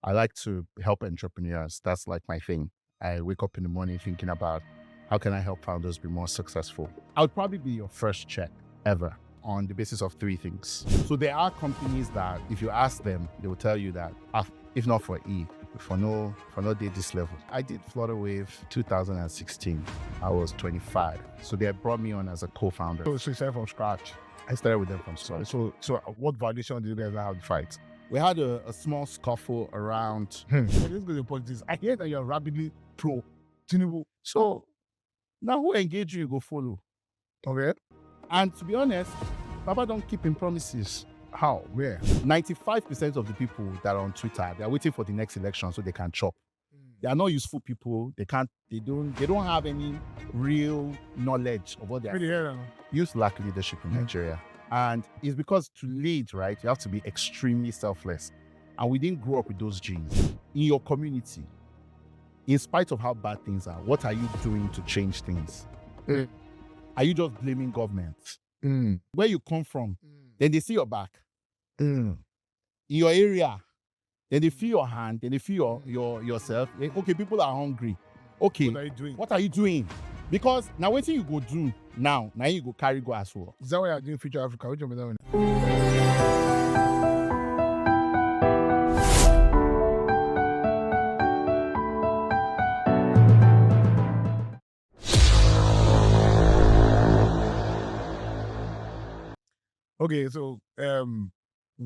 I like to help entrepreneurs. That's like my thing. I wake up in the morning thinking about how can I help founders be more successful. I would probably be your first check ever on the basis of three things. So there are companies that if you ask them, they will tell you that if not for for no day this level. I did Flutterwave 2016. I was 25. So they brought me on as a co-founder. So you started from scratch. I started with them from scratch. So what validation did you guys have to fight? We had a small scuffle around. Let's go to politics. I hear that you're rapidly pro Tinubu. So now who engage you go follow. Okay. And to be honest, Baba don't keep in promises. How? Where? 95% of the people that are on Twitter, they're waiting for the next election so they can chop. They are not useful people. They don't have any real knowledge of what they are. Youth lack leadership in Nigeria. And it's because to lead, right, you have to be extremely selfless. And we didn't grow up with those genes. In your community, in spite of how bad things are, what are you doing to change things? Are you just blaming government? Where you come from, then they see your back. In your area, then they feel your hand, then they feel yourself. Okay, people are hungry. Okay, What are you doing? what are you doing? Because now what you go do now you go carry go as well. Is that why you're doing Future Africa? Which one is that one? Okay, so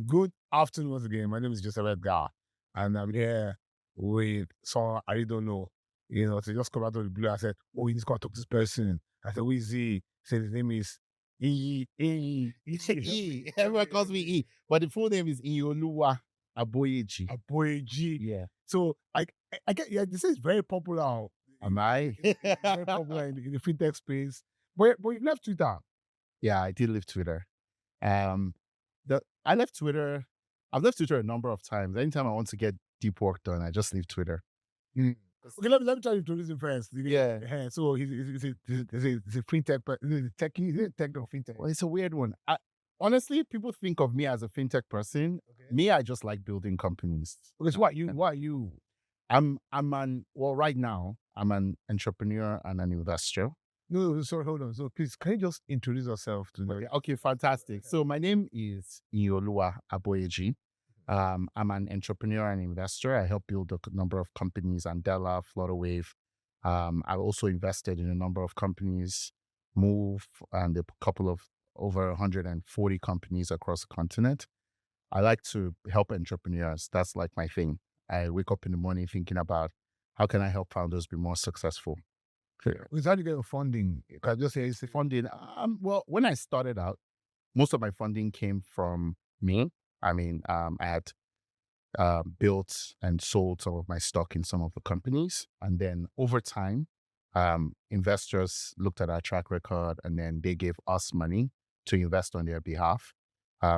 good afternoon once again. My name is Joseph Edgar, and I'm here with someone I really don't know. You know, so just come out of the blue. I said, "Oh, you need to go and talk to this person." I said, "Who is he?" Said his name is E. Everyone calls me E, but the full name is Iyin Aboyeji. Aboyeji. Yeah. So I get, yeah, this is very popular. Am I? Very popular in the fintech space. But you left Twitter. Yeah, I did leave Twitter. I left Twitter. I've left Twitter a number of times. Anytime I want to get deep work done, I just leave Twitter. Okay, let me try to introduce him first. Yeah. So he's a fintech, but is it techie? Is it tech or fintech? Well, it's a weird one. Honestly, people think of me as a fintech person. Okay. Me, I just like building companies. Okay, so what are you? Right now, I'm an entrepreneur and an investor. No, sorry, hold on. So please, can you just introduce yourself to the Okay, fantastic. So my name is Iyin Aboyeji. I'm an entrepreneur and investor. I help build a number of companies, Andela, Flutterwave. I've also invested in a number of companies, Move, and a couple of over 140 companies across the continent. I like to help entrepreneurs. That's like my thing. I wake up in the morning thinking about how can I help founders be more successcul. Because how do you get your funding? Can I just say it's Funding. Well, when I started out, most of my funding came from me. I mean, I had built and sold some of my stock in some of the companies. And then over time, investors looked at our track record and then they gave us money to invest on their behalf.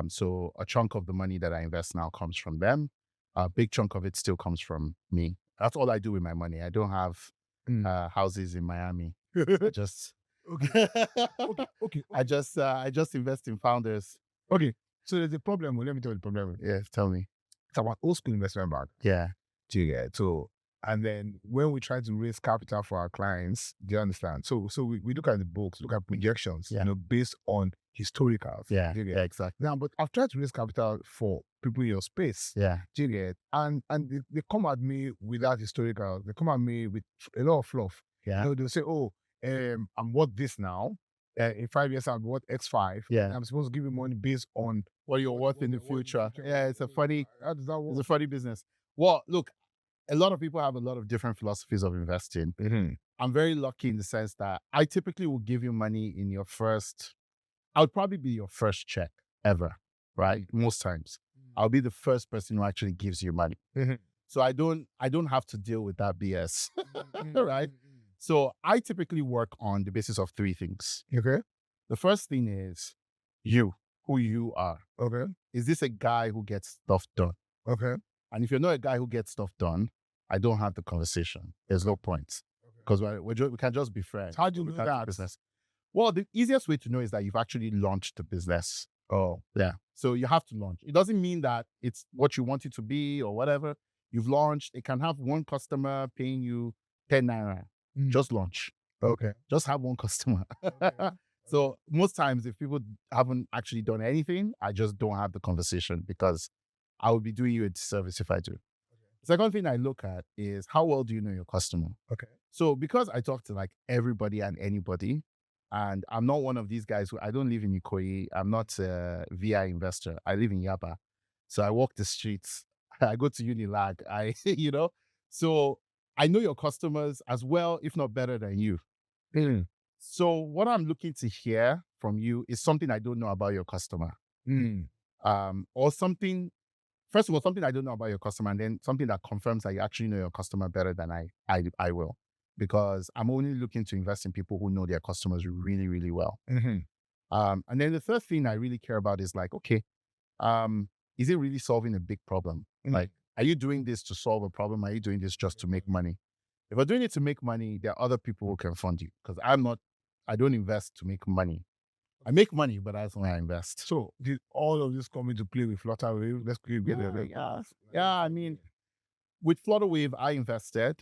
So a chunk of the money that I invest now comes from them. A big chunk of it still comes from me. That's all I do with my money. I don't have houses in Miami. I just okay. I just invest in founders. Okay. So there's a problem. Well, let me tell you the problem. Yeah, tell me. It's about old school investment bank. Yeah. Do you get it? So, and then when we try to raise capital for our clients, do you understand? So we look at the books, look at projections, based on historicals. Yeah. Do you get Yeah, it? exactly. Now, but I've tried to raise capital for people in your space. Yeah. Do you get it? And they come at me without historical. They come at me with a lot of fluff. Yeah. You know, they'll say, "Oh, I'm worth this now. In 5 years, I'm worth X5. Yeah. I'm supposed to give you money based on What you're worth in the future. Yeah, it's a funny, How does that work? it's a funny business. Well, look, a lot of people have a lot of different philosophies of investing. I'm very lucky in the sense that I typically will give you money in your first, I would probably be your first check ever, right? Most times. I'll be the first person who actually gives you money. So I don't have to deal with that BS, right? So I typically work on the basis of three things. Okay. The first thing is who you are. Okay. Is this a guy who gets stuff done? Okay. And if you're not a guy who gets stuff done, I don't have the conversation. There's no point. Because we can just be friends. How do you We know can't do that? business. Well, the easiest way to know is that you've actually launched the business. Oh. Yeah. So you have to launch. It doesn't mean that it's what you want it to be or whatever. You've launched, it can have one customer paying you 10 naira. Just launch. Okay. Just have one customer. Okay. So most times if people haven't actually done anything, I just don't have the conversation because I would be doing you a disservice if I do. Second thing I look at is how well do you know your customer? Okay. So because I talk to like everybody and anybody, and I'm not one of these guys I don't live in Ikoyi. I'm not a VI investor. I live in Yaba. So I walk the streets. I go to Unilag. So I know your customers as well, if not better than you. Mm. So what I'm looking to hear from you is something I don't know about your customer. Mm. Or something, first of all, something I don't know about your customer, and then something that confirms that you actually know your customer better than I will. Because I'm only looking to invest in people who know their customers really, really well. Mm-hmm. And then the third thing I really care about is like, okay, is it really solving a big problem? Like, are you doing this to solve a problem? Are you doing this just to make money? If you're doing it to make money, there are other people who can fund you. Because I don't invest to make money. I make money, but that's why I invest. So did all of this come into play with Flutterwave? Let's get there. Yeah. I mean, with Flutterwave, I invested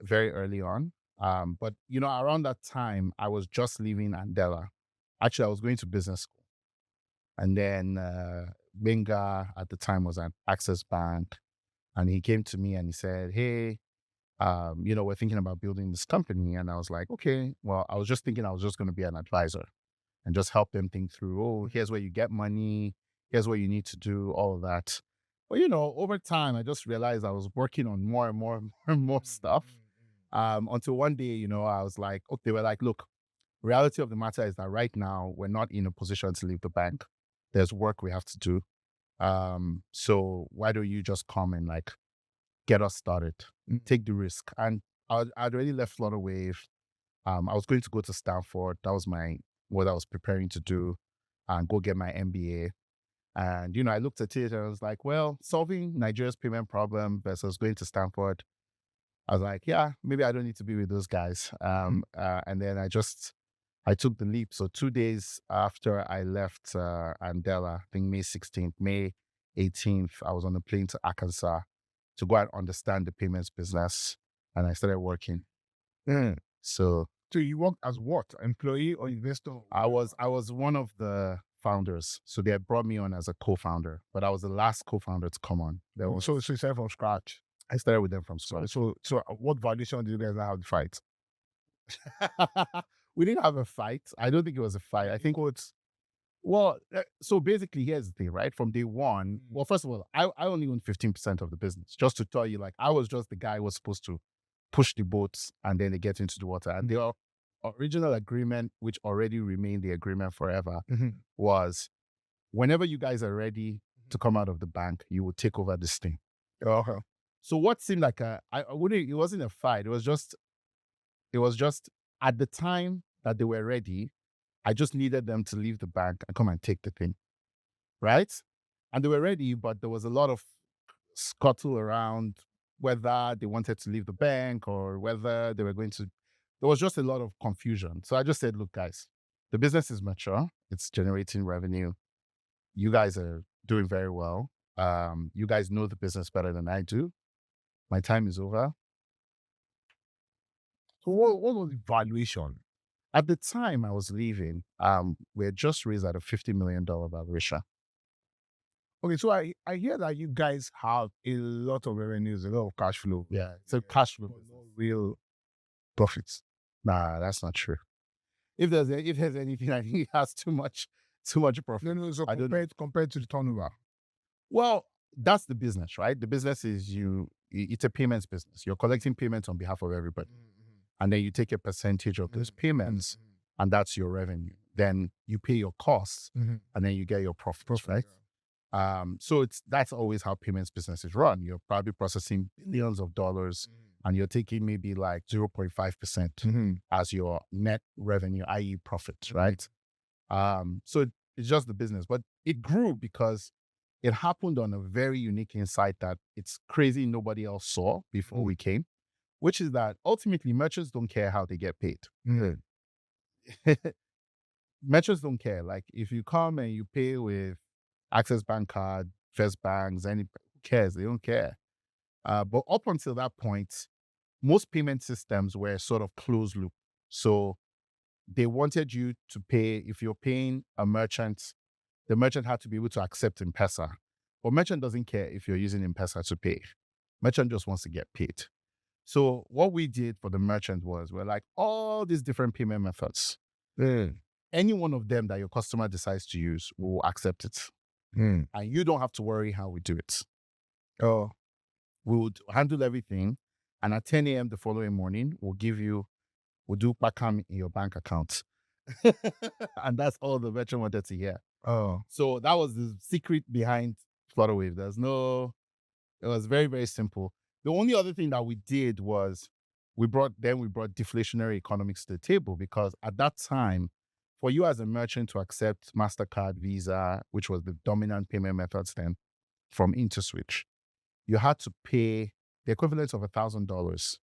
very early on. But around that time, I was just leaving Andela. Actually, I was going to business school. And then Benga at the time was at Access Bank. And he came to me and he said, hey, we're thinking about building this company. And I was like, okay, well, I was just thinking I was just going to be an advisor and just help them think through, oh, here's where you get money. Here's what you need to do, all of that. But, over time, I just realized I was working on more and more and more and more stuff. Until one day, I was like, okay, they were like, look, reality of the matter is that right now we're not in a position to leave the bank. There's work we have to do. So why don't you just come and like get us started, take the risk? And I'd already left Flutterwave. I was going to go to Stanford. That was what I was preparing to do and go get my MBA. And, I looked at it and I was like, well, solving Nigeria's payment problem versus going to Stanford. I was like, yeah, maybe I don't need to be with those guys. And then I took the leap. So 2 days after I left Andela, I think May 16th, May 18th, I was on a plane to Arkansas to go and understand the payments business. And I started working. So you worked as what? Employee or investor? I was one of the founders. So they had brought me on as a co-founder, but I was the last co-founder to come on. So you started from scratch. I started with them from scratch. So what valuation did you guys have to fight? We didn't have a fight. I don't think it was a fight. I think so basically, here's the thing, right? From day one, well, first of all, I only owned 15% of the business. Just to tell you, like, I was just the guy who was supposed to push the boats and then they get into the water. And the original agreement, which already remained the agreement forever, was whenever you guys are ready to come out of the bank, you will take over this thing. Okay. So what seemed like it wasn't a fight. It was just at the time that they were ready, I just needed them to leave the bank and come and take the thing. Right? And they were ready, but there was a lot of scuttle around whether they wanted to leave the bank or whether they were going to. There was just a lot of confusion. So I just said, look, guys, the business is mature. It's generating revenue. You guys are doing very well. You guys know the business better than I do. My time is over. So what was the valuation? At the time I was leaving, we had just raised at a $50 million valuation. Okay, so I hear that you guys have a lot of revenues, a lot of cash flow. Yeah, it's a cash flow. No real profits. Nah, that's not true. If there's anything, I think it has too much profit. No. So compared to the turnover. Well, that's the business, right? The business is it's a payments business. You're collecting payments on behalf of everybody. And then you take a percentage of those payments and that's your revenue. Then you pay your costs and then you get your profits, right? So that's always how payments businesses run. You're probably processing billions of dollars and you're taking maybe like 0.5% as your net revenue, i.e. profits, right? So it's just the business, but it grew because it happened on a very unique insight that it's crazy nobody else saw before we came, which is that ultimately merchants don't care how they get paid. Merchants don't care. Like if you come and you pay with Access Bank card, First Banks, who cares? They don't care. But up until that point, most payment systems were sort of closed loop. So they wanted you to pay, if you're paying a merchant, the merchant had to be able to accept M-Pesa. But merchant doesn't care if you're using M-Pesa to pay. Merchant just wants to get paid. So what we did for the merchant was we're like, all these different payment methods, any one of them that your customer decides to use, will accept it. And you don't have to worry how we do it. Oh, We would handle everything. And at 10 a.m. the following morning, we'll do Pakam in your bank account. And that's all the merchant wanted to hear. oh, So that was the secret behind Flutterwave. It was very, very simple. The only other thing that we did was we brought deflationary economics to the table, because at that time, for you as a merchant to accept MasterCard, Visa, which was the dominant payment methods then, from InterSwitch, you had to pay the equivalent of $1,000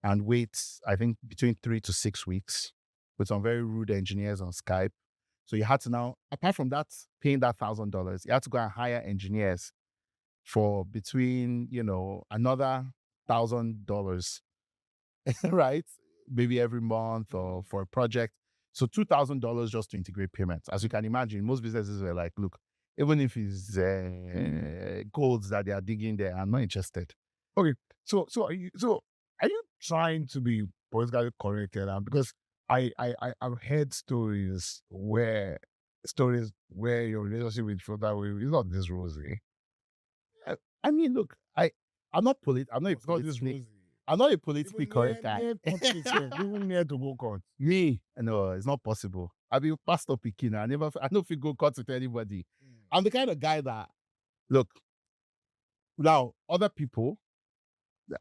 and wait, I think, between 3 to 6 weeks with some very rude engineers on Skype. So you had to now, apart from that, paying that $1,000, you had to go and hire engineers for between, another $1,000, right? Maybe every month or for a project. So $2,000 just to integrate payments. As you can imagine, most businesses were like, look, even if it's golds that they are digging there, I'm not interested. Okay. So are you trying to be politically correct here now? Because I've heard stories where your relationship with Flutterwave is not this rosy. I mean, look, I'm not I'm not a politically correct guy. Even near to go court. Me, no, it's not possible. I be pastor picking. I don't feel go court with anybody. I'm the kind of guy that, look, now other people,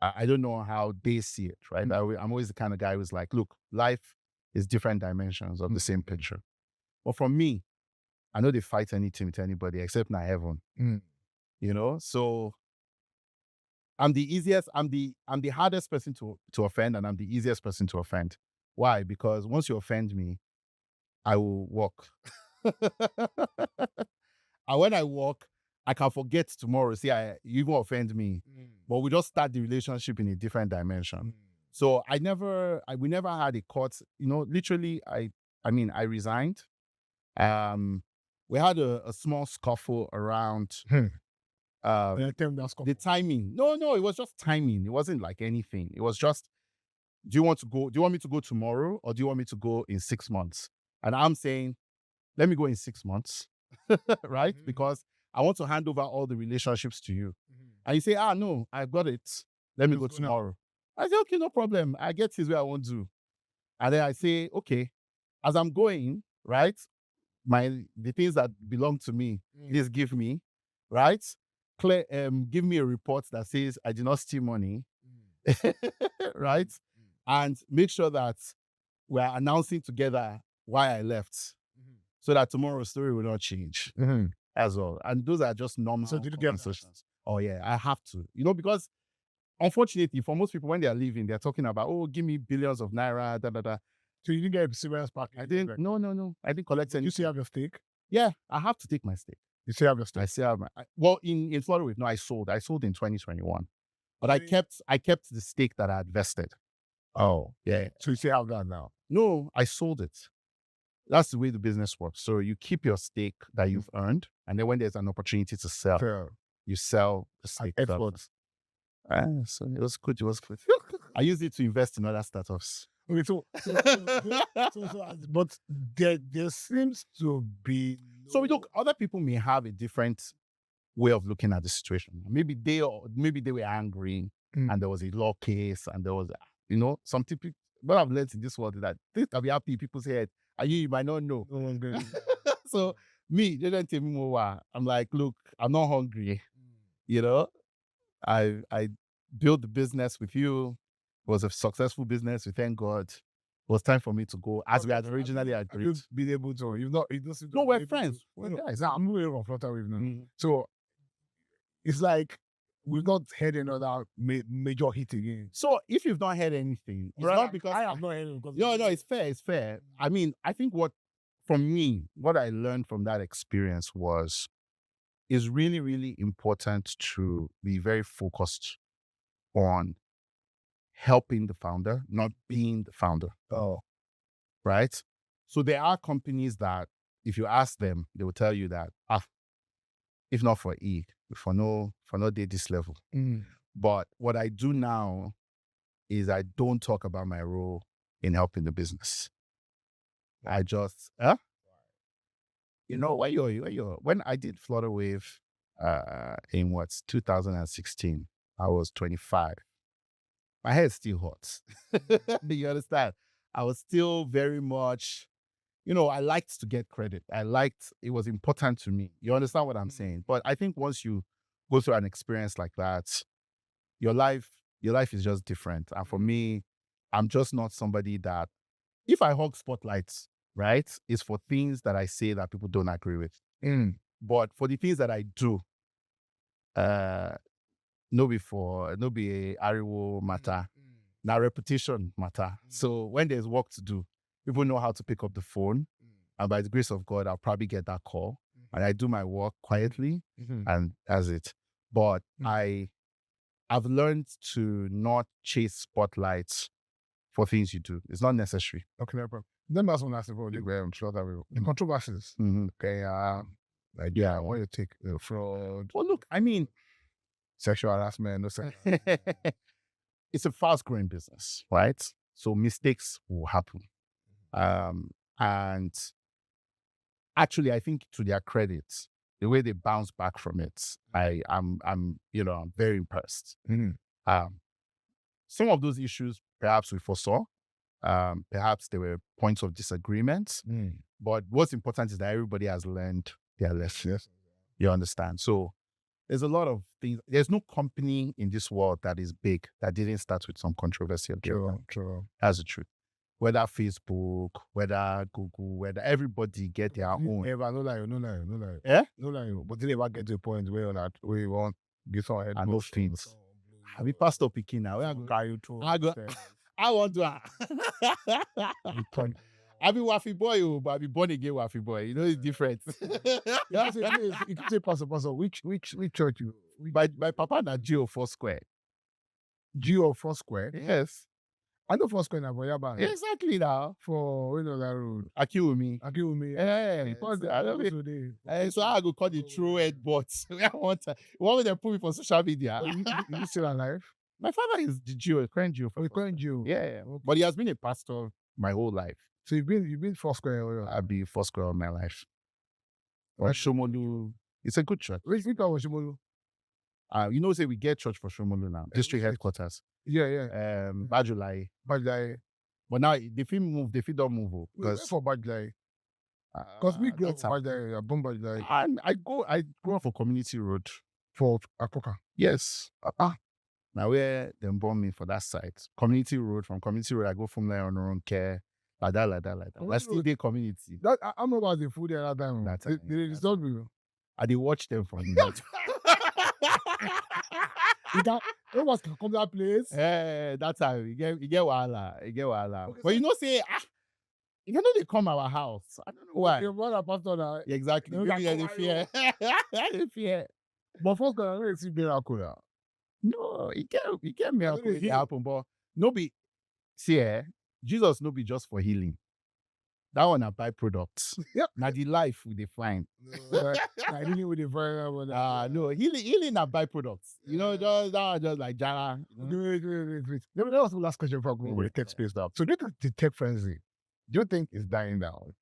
I don't know how they see it, right? I'm always the kind of guy who's like, look, life is different dimensions of the same picture. But for me, I know they fight anything with anybody except na heaven. So I'm the hardest person to offend, and I'm the easiest person to offend. Why? Because once you offend me, I will walk. And when I walk, I can forget tomorrow. See, you even offend me, but we just start the relationship in a different dimension. So we never had a court. Literally, I resigned. We had a small scuffle around the timing. No, it was just timing. It wasn't like anything. It was just, do you want me to go tomorrow, or do you want me to go in 6 months? And I'm saying, let me go in 6 months, right? Because I want to hand over all the relationships to you. And you say, no, I've got it. Let me go tomorrow. I say, okay, no problem. I get this where I want to. And then I say, okay, as I'm going, right, the things that belong to me, please give me, right? Give me a report that says I did not steal money, right? And make sure that we're announcing together why I left, so that tomorrow's story will not change as well. And those are just normal conversations. Oh yeah, I have to, because unfortunately for most people, when they are leaving, they're talking about, oh, give me billions of naira, da da da. So you didn't get a serious package? I didn't. No. I didn't collect any. You still have your stake? Yeah, I have to take my stake. You still have your stake? I still have in Flutterwave. No, I sold in 2021, but I kept the stake that I had vested. Oh, yeah. So you still have that now? No, I sold it. That's the way the business works. So you keep your stake that you've earned, and then when there's an opportunity to sell, you sell the stake. So it was good. I used it to invest in other startups. Okay, but there seems to be. So look, other people may have a different way of looking at the situation. Maybe they were angry, and there was a law case, and there was, some people. What I've learned in this world is that things can be happening in people's head, and you might not know. So me, they don't tell me more. I'm like, look, I'm not hungry. I built the business with you. It was a successful business. We thank God. It was time for me to go, as we had originally agreed. You've been able to. No, we're friends. We're guys. Now I'm moving on Flutterwave now. So it's like we've not heard another major hit again. So if you've not heard anything, it's not because I have not heard it. No, it's fair. It's fair. I mean, I think what I learned from that experience was it's really, really important to be very focused on helping the founder, not being the founder. Oh, right? So there are companies that if you ask them, they will tell you that if not for for no day this level. But what I do now is I don't talk about my role in helping the business. I just when I did Flutterwave in 2016, I was 25. My head still hot. You understand? I was still very much, I liked to get credit. It was important to me. You understand what I'm saying? But I think once you go through an experience like that, your life is just different. And for me, I'm just not somebody that, if I hog spotlights, right, it's for things that I say that people don't agree with. But for the things that I do, no be ariwo matter. Now repetition matter. So when there's work to do, people know how to pick up the phone. And by the grace of God, I'll probably get that call. And I do my work quietly, and that's it. But I've learned to not chase spotlights for things you do. It's not necessary. Okay, no problem. Let me ask one last about the controversies. Okay, what you take fraud? Well, look, I mean, sexual harassment, no sex. It's a fast-growing business, right? So mistakes will happen. And actually, I think to their credit, the way they bounce back from it, I'm very impressed. Some of those issues, perhaps we foresaw. Perhaps there were points of disagreement. But what's important is that everybody has learned their lesson. Yes. You understand? So there's a lot of things. There's no company in this world that is big that didn't start with some controversy. True. That's the truth. Whether Facebook, whether Google, whether everybody get their own. No lie. Yeah? No lie. But did they ever get to a point where we want get some head? And no things. I be pastor picking now. I want to. I be waffy boy, but I be born again waffy boy. You know, it's different. You can say pastor. Which church you? My papa na Geo Foursquare. Geo Foursquare? Yes. I know Foursquare na Boyaba. Exactly now. For that road. Akiwumi. Yeah. So I go call the true head bots. One way they put me for social media. You still alive? My father is the Geo, current Geo. Current Geo. Yeah. Okay. But he has been a pastor my whole life. So you've been Foursquare? I've been Foursquare all my life. Or Shomolu. It's a good church. Which one was Shomolu? Say we get church for Shomolu now. District headquarters. Yeah. Bajulai. But now they don't move. Because for Bajulai. Because we grew up Bajulai. I grew up for Community Road. For Akoka. Yes. Now where they born me for that site. Community Road. From Community Road, I go from there on own care. Like that. Let's still day community. I'm not about the food at that time. They resolve you. I did watch them from that. It was come that place. That's how you get wahala. Okay, but say they come our house. I don't know why. Your brother pastor now. Exactly. Maybe they fear. They fear. But first, I don't see miracle. No, it get miracle happen, but Jesus no be just for healing. That one are byproducts. Yep. Now the life we define. Healing with the fire. No, healing are byproducts. Just like Jara. Wait. That was the last question for the tech space now. So the tech frenzy, do you think is dying down?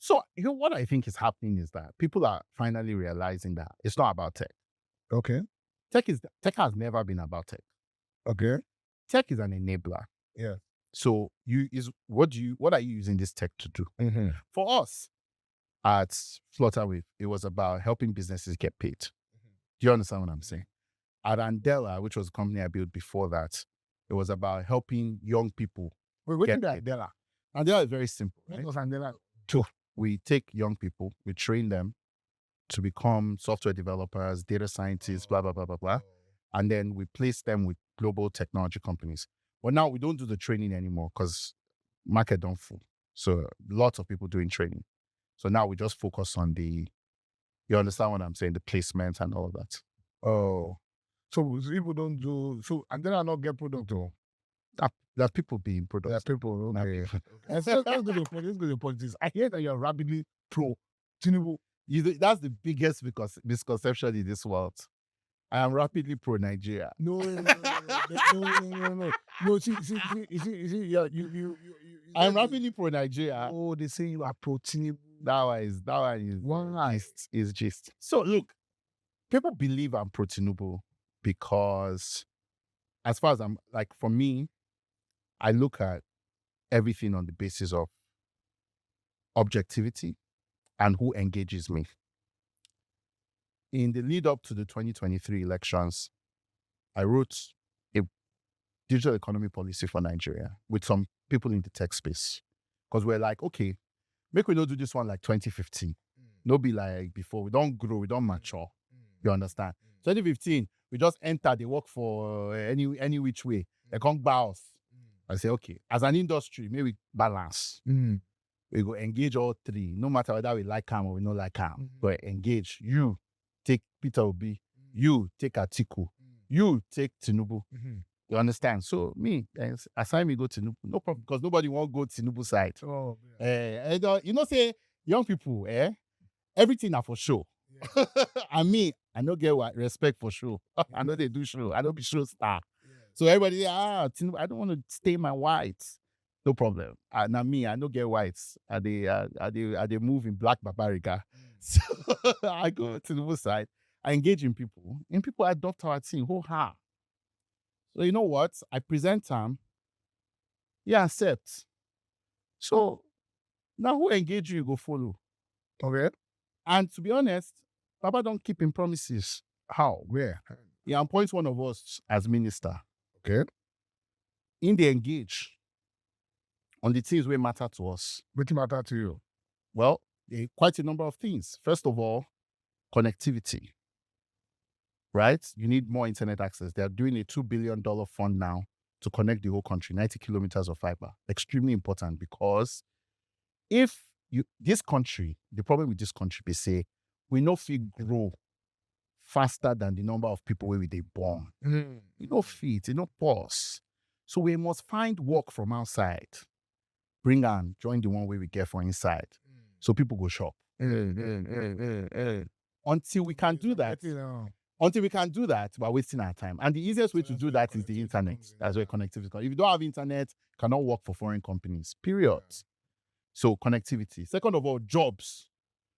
So what I think is happening is that people are finally realizing that it's not about tech. Okay. Tech has never been about tech. Okay. Tech is an enabler. Yeah. So what are you using this tech to do? Mm-hmm. For us at Flutterwave, it was about helping businesses get paid. Mm-hmm. Do you understand what I'm saying? At Andela, which was a company I built before that, it was about helping young people. Wait, get paid. Andela? Andela is very simple. Right? What was Andela? We take young people, we train them to become software developers, data scientists, blah, blah, blah, blah, blah. And then we place them with global technology companies. But now we don't do the training anymore because market don't full. So lots of people doing training. So now we just focus on the You understand what I'm saying? The placement and all of that. Oh. So people don't do and then I not get product though. There are people being There are products. people, There are okay. people. Let's go to politics. I hear that you're rapidly pro Tinubu. That's the biggest misconception in this world. I am rapidly pro Nigeria. No. See, yeah, you I'm rapidly pro Nigeria. Oh, they say you are pro Tinubu. That one is Why? is gist. So look, people believe I'm pro Tinubu because, as far as I'm like, for me, I look at everything on the basis of objectivity and who engages me. In the lead up to the 2023 elections, I wrote a digital economy policy for Nigeria with some people in the tech space. Because we're like, okay, make we not do this one like 2015. No be like before. We don't grow, we don't mature. You understand? 2015, we just enter, they work for any which way. They can't buy us. I say, okay, as an industry, maybe balance. We go engage all three, no matter whether we like him or we don't like him. But engage. You take Peter Obi. You take Atiku. You take Tinubu. You understand? So me, assign me go Tinubu. No problem, because nobody won't go Tinubu side. Oh, You know, say young people, everything are for show. Yeah. And me, I don't get respect for show. I know they do show. I don't be show star. Yeah. So everybody, Tinubu, I don't want to stay my whites. No problem. Now me, I don't get whites. They move in black barbarica. So I go to the side. I engage in people. And people adopt our team. So you know what? I present them. Yeah, accept. So now who engage you go follow. Okay. And to be honest, Papa don't keep him promises. How? Where? He appoints one of us as minister. Okay. In the engage on the things that matter to us. What matter to you? Well, quite a number of things. First of all, connectivity. Right? You need more internet access. They're doing a $2 billion fund now to connect the whole country, 90 kilometers of fiber. Extremely important, because if this country, the problem with this country, they say, we no fit grow faster than the number of people where they born. We no fit, no pause. So we must find work from outside. Bring on, join the one way we get from inside. So people go shop. Until we can do that, we're wasting our time. And the easiest way to do that is the internet. That's where connectivity comes. If you don't have internet, cannot work for foreign companies, period. So connectivity. Second of all, jobs.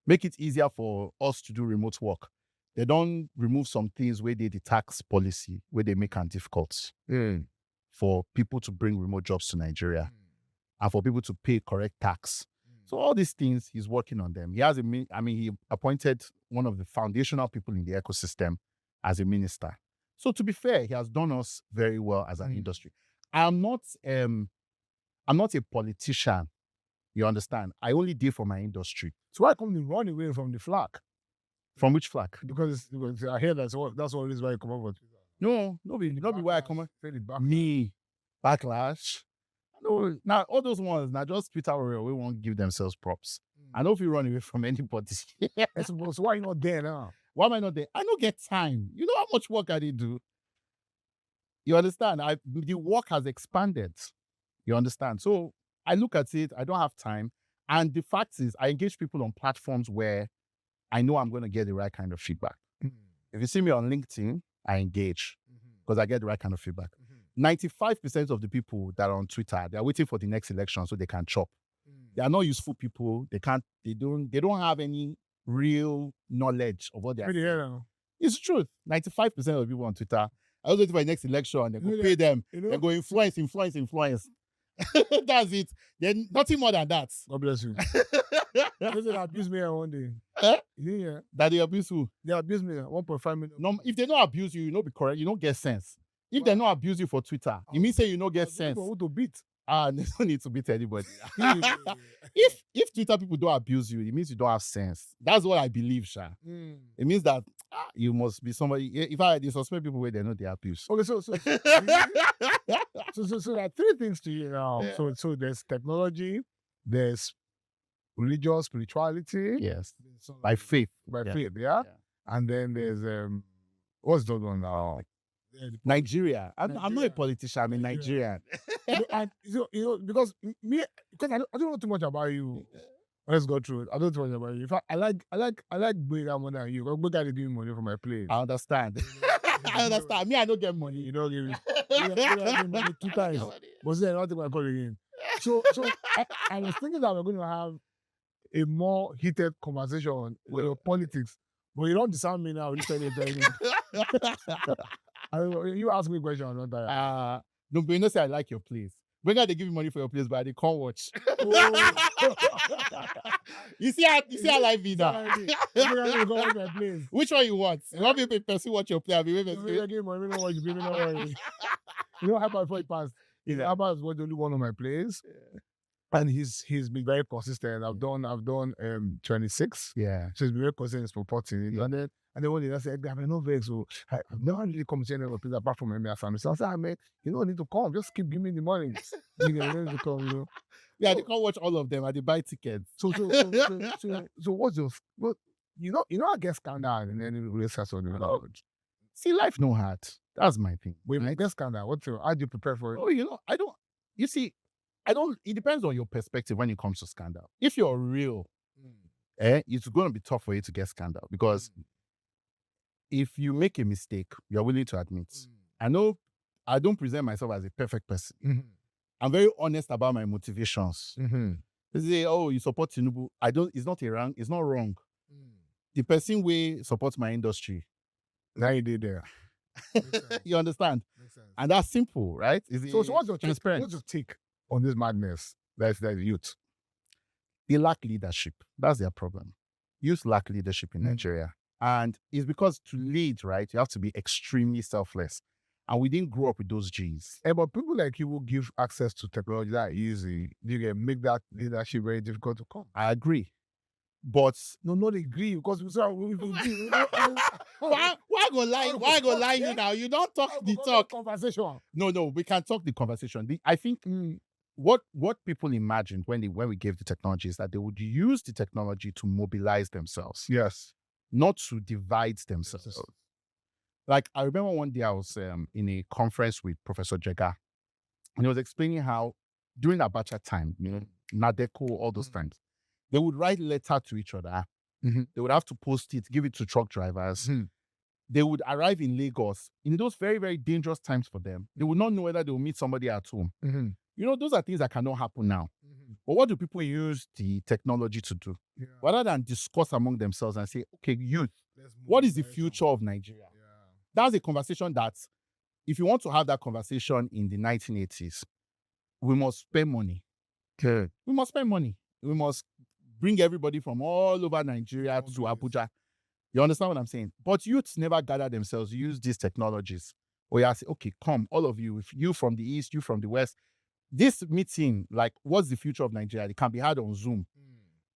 Make it easier for us to do remote work. They don't remove some things where the tax policy, where they make it difficult for people to bring remote jobs to Nigeria and for people to pay correct tax. So all these things, he's working on them. He appointed one of the foundational people in the ecosystem as a minister. So to be fair, he has done us very well as an industry. I'm not a politician. You understand? I only deal for my industry. So why come you run away from the flag? From which flag? Because I hear that's one reason why you come up with. No be why I come up. Me, backlash. No, now all those ones, now just Twitter warrior, we won't give themselves props. I know if you run away from anybody. So why you not there now? Why am I not there? I don't get time. You know how much work I did do? You understand? The work has expanded. You understand? So I look at it, I don't have time. And the fact is, I engage people on platforms where I know I'm going to get the right kind of feedback. If you see me on LinkedIn, I engage because I get the right kind of feedback. 95% of the people that are on Twitter, they're waiting for the next election so they can chop. They are not useful people. They don't have any real knowledge of what they're saying. It's the truth. 95% of the people on Twitter are waiting for the next election and they go pay them. They go influence. That's it. Then nothing more than that. God bless you. They abuse me one day. Yeah. That they abuse who? They abuse me 1.5 million. No, if they don't abuse you, you don't be correct. You don't get sense. If they don't abuse you for Twitter, it means say you don't get sense. Who to beat? They don't need to beat anybody. If Twitter people don't abuse you, it means you don't have sense. That's what I believe, Sha. It means that you must be somebody. If I suspect people where they know they abuse. Okay, so there are three things to you now. Yeah. So there's technology, there's religious spirituality. Yes. By faith. Faith, yeah? And then there's what's the other one now? Nigeria. I'm not a politician. I'm a Nigerian. And because I don't know too much about you. Let's go through it. I don't know too much about you. In fact, I like Bega more than you. Because Bega is giving money for my place. I understand. I understand. Me, I don't get money. You don't give me. You money 2 times. But then I don't think I call again. So I was thinking that we're going to have a more heated conversation with your politics. But you don't disarm me now. You tell me. You ask me a question. No, but you know, say I like your place. When they give you money for your place, but they can't watch. You see how life be now. Which one you want? You want me to pursue what your play? You know how before it passed. Abba was the only one on my place. And he's been very consistent. I've done 26. Yeah. So he's been very consistent in supporting. And then one day I said, I have no vex, so I've never really come to any other place apart from my family. So I said, man, you don't need to come. Just keep giving me the money. You need to come, Yeah, they can't watch all of them and they buy tickets. So what's your I get scandal and then we start on the road. See, life no hard. That's my thing. Wait, right? Get scandal. How do you prepare for it? Oh, it depends on your perspective when it comes to scandal. If you're real, it's going to be tough for you to get scandal because if you make a mistake, you're willing to admit. I know I don't present myself as a perfect person. I'm very honest about my motivations. They say, oh, you support Tinubu. It's not wrong. The person who supports my industry. Now you did there. You understand? And that's simple, right? So what's your take on this madness? That's the youth. They lack leadership. That's their problem. Youth lack leadership in Nigeria. And it's because to lead, right, you have to be extremely selfless. And we didn't grow up with those G's. But people like you will give access to technology that easy. You can make that leadership very difficult to come. I agree. But not agree because we saw why go lie you now? You don't talk the talk. Conversation. No, we can talk the conversation. I think what people imagined when we gave the technology is that they would use the technology to mobilize themselves. Yes. Not to divide themselves. Yes. Like, I remember one day I was in a conference with Professor Jega, and he was explaining how during Abacha time, Nadeko, all those times, they would write letter to each other. They would have to post it, give it to truck drivers. They would arrive in Lagos in those very, very dangerous times for them. They would not know whether they will meet somebody at home. Those are things that cannot happen now. But what do people use the technology to do? Rather than discuss among themselves and say, okay, youth, what is the future of Nigeria? That's a conversation that, if you want to have that conversation in the 1980s, we must spend money. Okay. We must spend money. We must bring everybody from all over Nigeria to Abuja. You understand what I'm saying? But youths never gather themselves, use these technologies. Or you say, okay, come, all of you, if you from the East, you from the West. This meeting, like, what's the future of Nigeria? It can be had on Zoom.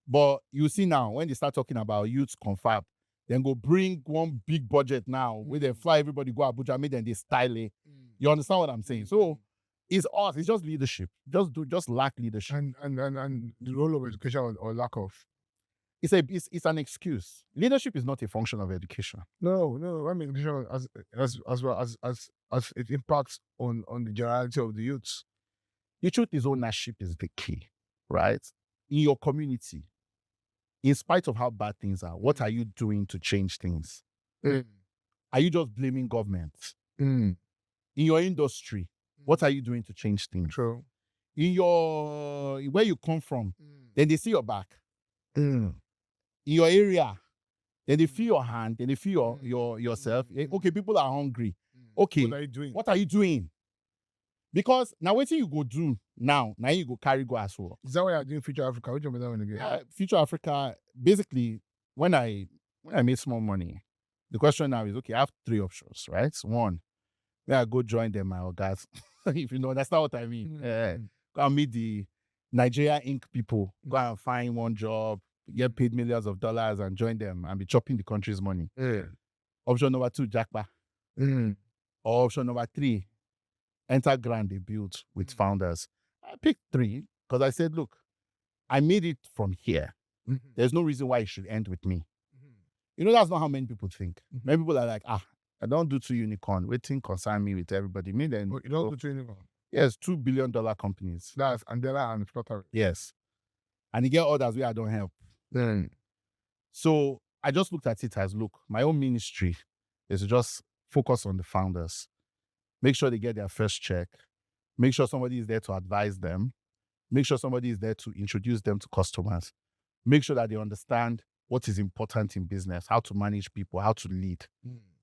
But you see now, when they start talking about youth confab, then go bring one big budget now, where they fly everybody, go Abuja, make them they style it. You understand what I'm saying? So it's us, it's just leadership. Just lack leadership. And the role of education or lack of. It's an excuse. Leadership is not a function of education. No. I mean, education as well as it impacts on the generality of the youths. The truth is, ownership is the key, right? In your community, in spite of how bad things are, what are you doing to change things? Are you just blaming government? In your industry, what are you doing to change things? True. In where you come from, then they see your back. In your area, then they feel your hand, then they feel yourself. Okay, people are hungry. Okay, what are you doing? Because now what you go do now you go carry go as well. Is that why you're doing Future Africa? Which one is that one again? Future Africa, basically, when I made small money, the question now is, okay, I have 3 options, right? One, where I go join them, my guys. If you know, that's not what I mean. Go and meet the Nigeria Inc. people, go and find one job, get paid millions of dollars and join them and be chopping the country's money. Option number 2, jackpot. Or option number 3, enter ground they built with founders. I picked 3 because I said, look, I made it from here. There's no reason why it should end with me. You know, that's not how many people think. Many people are like, I don't do two unicorn. Waiting concern me with everybody. Me then. You don't do two unicorn? Yes, $2 billion companies. That's Andela and Flutterwave. Yes. And you get others where I don't help. So I just looked at it as, look, my own ministry is to just focus on the founders. Make sure they get their first check. Make sure somebody is there to advise them. Make sure somebody is there to introduce them to customers. Make sure that they understand what is important in business, how to manage people, how to lead.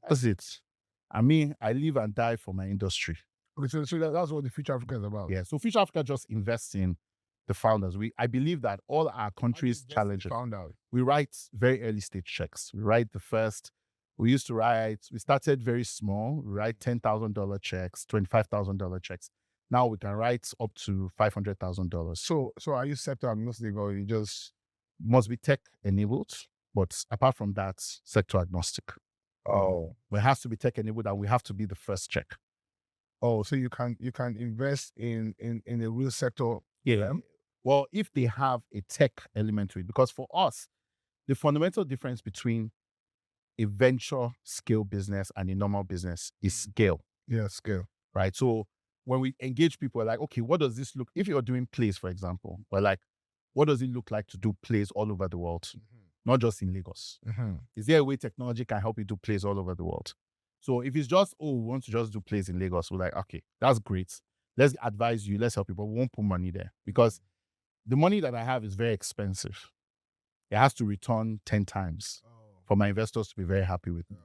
That's it. I mean, I live and die for my industry. Okay, so that's what the Future Africa is about. Yeah. So Future Africa just invests in the founders. I believe that all our countries' challenges. We write very early stage checks. We write the first. We started very small. We write $10,000 checks, $25,000 checks. Now we can write up to $500,000. So are you sector agnostic, or you just must be tech enabled? But apart from that, sector agnostic. Oh, it has to be tech enabled, and we have to be the first check. Oh, so you can invest in a real sector. Yeah. Well, if they have a tech element to it, because for us, the fundamental difference between a venture scale business and a normal business is scale. Yeah, scale. Right. So when we engage people, we're like, okay, what does this look? If you're doing plays, for example, we're like, what does it look like to do plays all over the world, not just in Lagos? Is there a way technology can help you do plays all over the world? So if it's just, we want to just do plays in Lagos, we're like, okay, that's great. Let's advise you, let's help you, but we won't put money there because the money that I have is very expensive. It has to return 10 times for my investors to be very happy with me.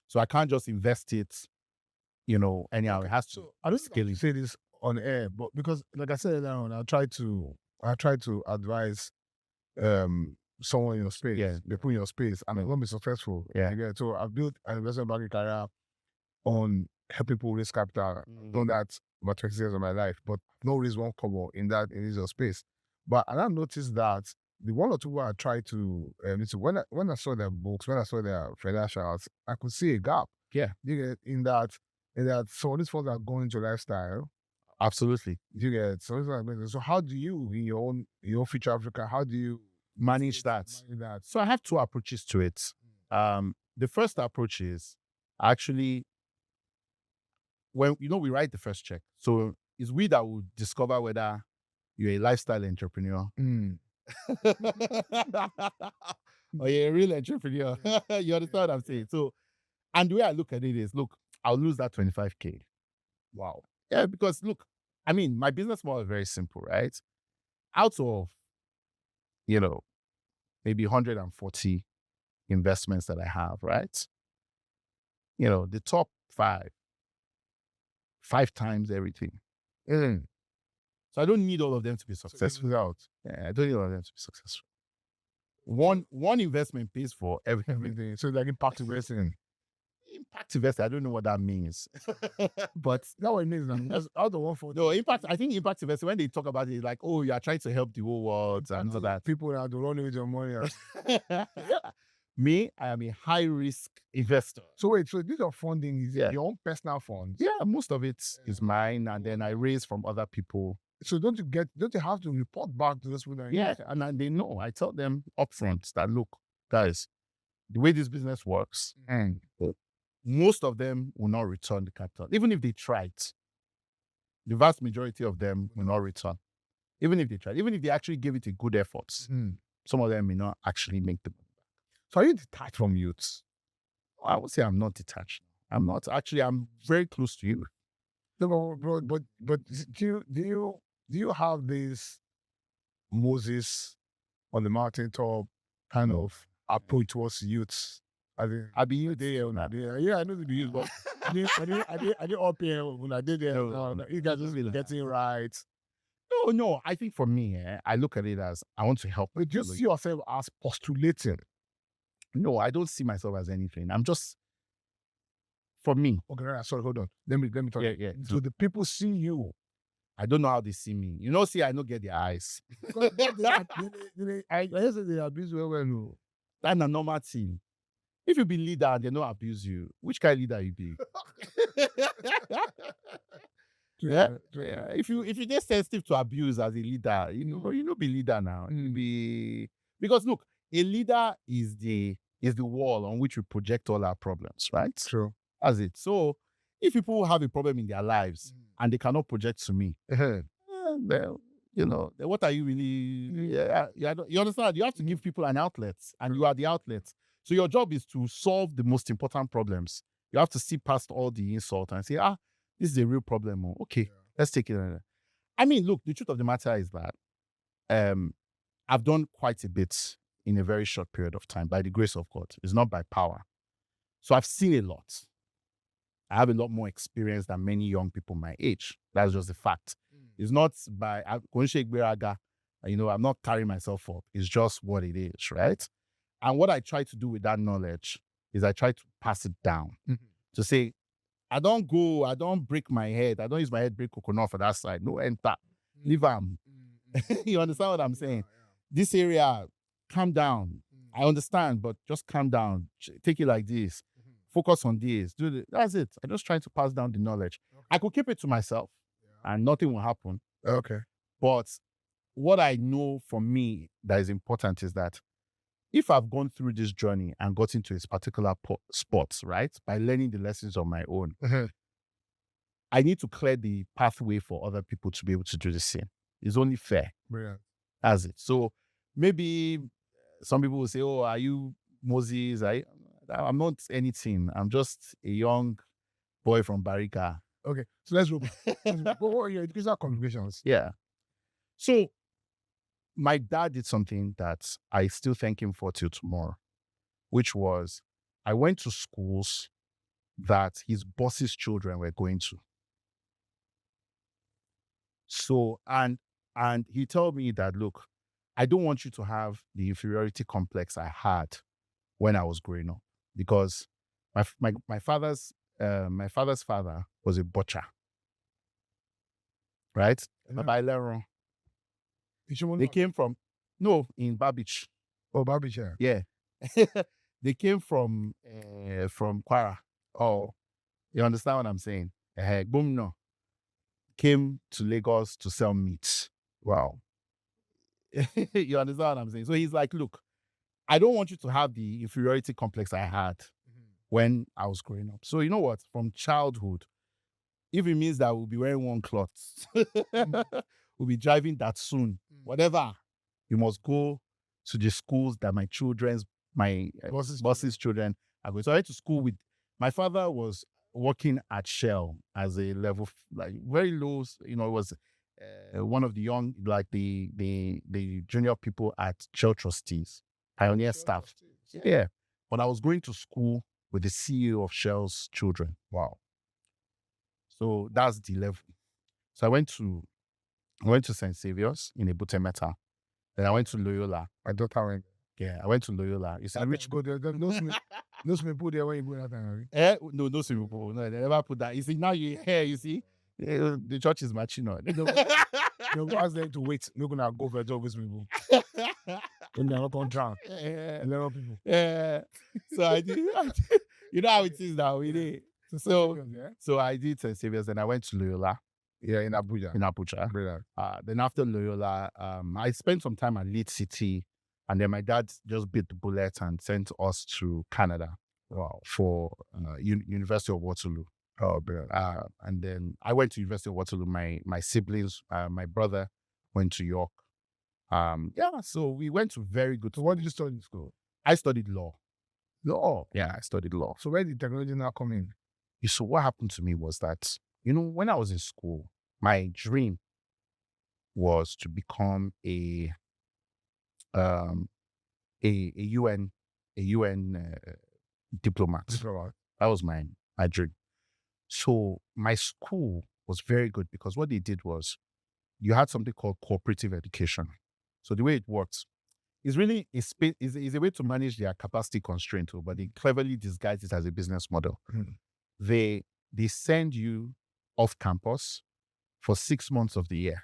So I can't just invest it, anyhow. Okay. It has to. I don't say this on air, but because, like I said earlier, I try to advise someone in your space. Yeah. They put in your space, and I want to be successful. Yeah. So I've built an investment banking career on helping people raise capital. I've done that about 20 years of my life, but no raise one cover in this space. But I noticed that the one or two where I tried to, when I saw their books, when I saw their financials, I could see a gap. Yeah. In that some of these funds are going into lifestyle. Absolutely. So how do you, in your own Future Africa, how do you manage that? So I have two approaches to it. The first approach is actually when we write the first check. So it's we that will discover whether you're a lifestyle entrepreneur or you're a real entrepreneur. You understand what I'm saying? So, and the way I look at it is, look, I'll lose that 25K. Wow. Yeah, because look, I mean, my business model is very simple, right? Out of, maybe 140 investments that I have, right? The top 5 times everything. So I don't need all of them to be successful. Yeah, I don't need all of them to be successful. One investment pays for everything. So like impact investing. Impact investing, I don't know what that means. But that's what it means. That's out of 140. No, I think impact investing, when they talk about it, like, you are trying to help the whole world and all that. People that don't run with your money. Me, I am a high risk investor. So wait, so this funding is your own personal funds? Yeah, most of it is mine, and then I raise from other people. So don't you have to report back to those people? Yeah, and they know. I tell them upfront that, look, guys, the way this business works, most of them will not return the capital. Even if they tried, the vast majority of them will not return. Even if they tried, even if they actually give it a good effort, some of them may not actually make the money back. So are you detached from youths? I would say I'm not detached. I'm not. Actually, I'm very close to you. No, but do you have this Moses on the mountaintop kind of approach towards youths? I be youth there. Yeah, I know to be youth, but I did up here when I did there. You guys just getting right. No. I think for me, I look at it as I want to help. But you see yourself as postulating? No, I don't see myself as anything. I'm just, for me. Okay, sorry, hold on. Let me talk. Yeah. So the people see you. I don't know how they see me. I don't get their eyes. I said they abuse well. That's a normal thing. If you be leader and they don't abuse you, which kind of leader you be? If you get sensitive to abuse as a leader, you know be leader now. Because look, a leader is the wall on which we project all our problems, right? True. That's it. So if people have a problem in their lives and they cannot project to me, well, then what are you really? You understand? You have to give people an outlet, and you are the outlet. So your job is to solve the most important problems. You have to see past all the insult and say, this is a real problem. Okay, let's take it. I mean, look, the truth of the matter is that I've done quite a bit in a very short period of time by the grace of God. It's not by power. So I've seen a lot. I have a lot more experience than many young people my age. That's just a fact. It's not by I'm not carrying myself up. It's just what it is, right? And what I try to do with that knowledge is I try to pass it down to say, I don't break my head. I don't use my head break coconut for that side. No, enter. Leave them. You understand what I'm saying? Yeah. This area, calm down. I understand, but just calm down. Take it like this. Focus on this. Do this. That's it. I just try to pass down the knowledge. Okay. I could keep it to myself and nothing will happen. Okay. But what I know for me that is important is that if I've gone through this journey and got into a particular spot, right, by learning the lessons on my own, I need to clear the pathway for other people to be able to do the same. It's only fair. Brilliant. That's it. So maybe some people will say, oh, are you Moses? I'm not anything. I'm just a young boy from Barika. Okay, so let's go. What are your educational qualifications? Yeah. So my dad did something that I still thank him for till tomorrow, which was I went to schools that his boss's children were going to. So, and he told me that, look, I don't want you to have the inferiority complex I had when I was growing up, because my father's father was a butcher, right? They came from in Babich. Oh, Babich, yeah. They came from Kwara. Oh, you understand what I'm saying? Gumno came to Lagos to sell meat. Wow. You understand what I'm saying? So he's like, look, I don't want you to have the inferiority complex I had when I was growing up. So you know what? From childhood, if it means that we'll be wearing one cloth, we'll be driving that soon, whatever, you must go to the schools that my boss's children are going. So I went to school with, my father was working at Shell as a level, like very low, it was one of the young, like the junior people at Shell Trustees, pioneer staff. Yeah. But I was going to school with the CEO of Shell's children. Wow. So that's the level. So I went to St. Saviour's in Ebute Metta. Then I went to Loyola. My daughter went. Yeah, I went to Loyola. You see, rich go there. No swimming pool there when you go that time. No swimming pool. No, they never put that. You see, now you hear, you see, the church is matching on. No, ask them to wait. We're gonna go for a job with swimming pool. When they're not gonna drown. A lot of people. Yeah. So I did. You know how it is now. We did. So I did St. Saviour's, and I went to Loyola. Yeah, in Abuja. Brilliant. Then after Loyola, I spent some time at Leeds City, and then my dad just bit the bullet and sent us to Canada. Wow. For University of Waterloo. Oh, brilliant. And then I went to University of Waterloo. My siblings, my brother went to York. So we went to very good. So what did you study in school? I studied law. Law? Yeah, I studied law. So where did technology now come in? So what happened to me was that, when I was in school, my dream was to become a UN diplomat. That was my dream. So my school was very good because what they did was you had something called cooperative education. So the way it works is really is a way to manage their capacity constraint, but they cleverly disguise it as a business model. They send you off campus for 6 months of the year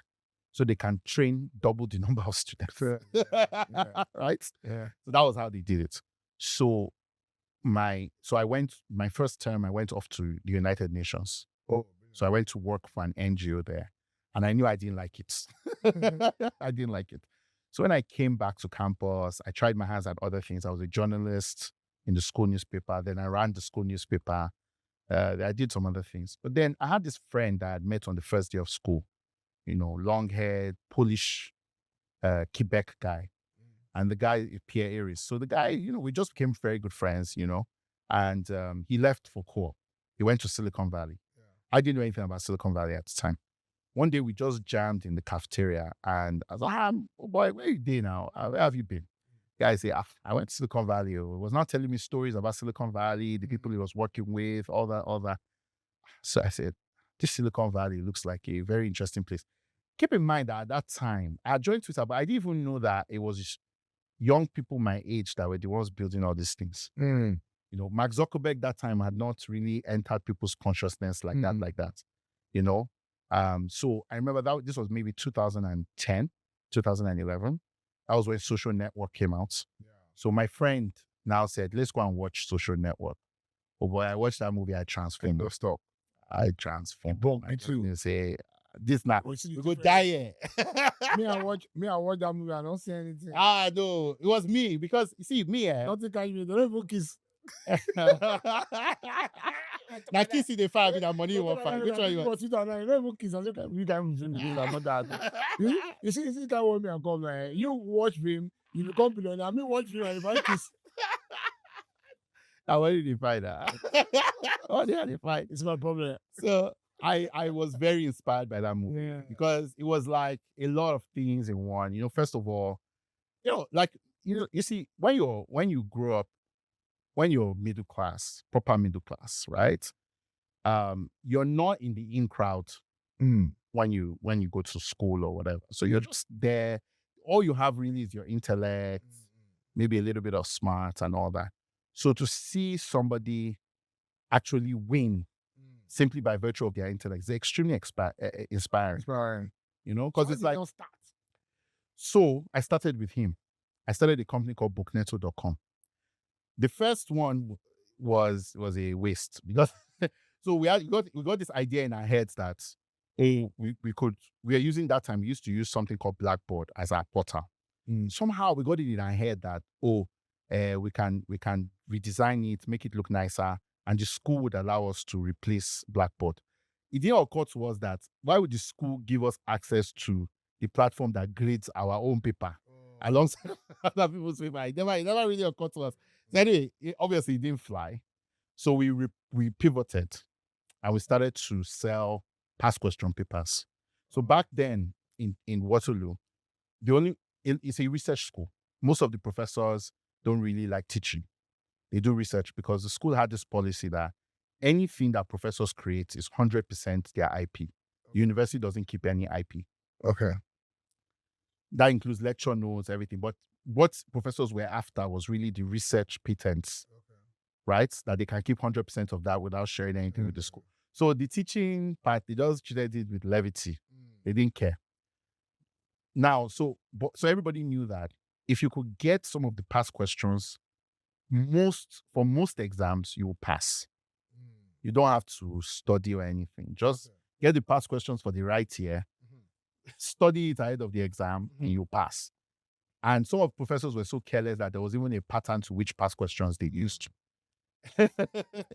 so they can train double the number of students. Right? Yeah. So that was how they did it. So I went, my first term, I went off to the United Nations. Oh. So I went to work for an NGO there, and I knew I didn't like it. I didn't like it. So when I came back to campus, I tried my hands at other things. I was a journalist in the school newspaper. Then I ran the school newspaper. I did some other things. But then I had this friend that I had met on the first day of school, long-haired, Polish, Quebec guy. And the guy is Pierre Aries. So the guy, we just became very good friends, and he left for Core. He went to Silicon Valley. Yeah. I didn't know anything about Silicon Valley at the time. One day we just jammed in the cafeteria and I was like, oh boy, where you been now? Where have you been? The guy said, I went to Silicon Valley. He was not telling me stories about Silicon Valley, the people he was working with, all that. So I said, this Silicon Valley looks like a very interesting place. Keep in mind that at that time, I joined Twitter, but I didn't even know that it was young people my age that were the ones building all these things. Mark Zuckerberg that time had not really entered people's consciousness like that. So I remember that this was maybe 2010, 2011. That was when Social Network came out. Yeah. So my friend now said, let's go and watch Social Network. Oh boy, I watched that movie, I transformed. No stop. I transformed. Me too. Say, this now, we go die here. me, I watch that movie, I don't see anything. No, it was me, because you see, me, nothing can you, they don't even kiss. Now kiss in the fire with that money you want fight. Which one you want? You don't even kiss. You see, this guy want me and come like, you watch him, you become billionaire. Me watch him and if I kiss. Now, where did you find that? Oh, yeah, they fight. It's my problem. So I was very inspired by that movie because it was like a lot of things in one. First of all, you see, when you grow up, when you're middle class, proper middle class, right? You're not in the in crowd when you go to school or whatever. So you're just there. All you have really is your intellect, maybe a little bit of smart and all that. So to see somebody actually win simply by virtue of their intellect is extremely inspiring. Because it's like, so I started with him. I started a company called bookneto.com. The first one was a waste because so we got this idea in our heads that we are using that time. We used to use something called Blackboard as our portal. Somehow we got it in our head that we can redesign it, make it look nicer, and the school would allow us to replace Blackboard. It didn't occur to us that why would the school give us access to the platform that grades our own paper alongside other people's paper? It never really occurred to us. So anyway, obviously it didn't fly. So we pivoted and we started to sell past question papers. So back then in Waterloo, it's a research school. Most of the professors don't really like teaching. They do research because the school had this policy that anything that professors create is 100% their IP. The university doesn't keep any IP. Okay. That includes lecture notes, everything. But what professors were after was really the research patents, right? That they can keep 100% of that without sharing anything with the school. So the teaching part, they just treated it with levity. They didn't care. Now, so everybody knew that if you could get some of the past questions, for most exams, you will pass. You don't have to study or anything. Just get the past questions for the right year, study it ahead of the exam, and you pass. And some of the professors were so careless that there was even a pattern to which past questions they used. Okay.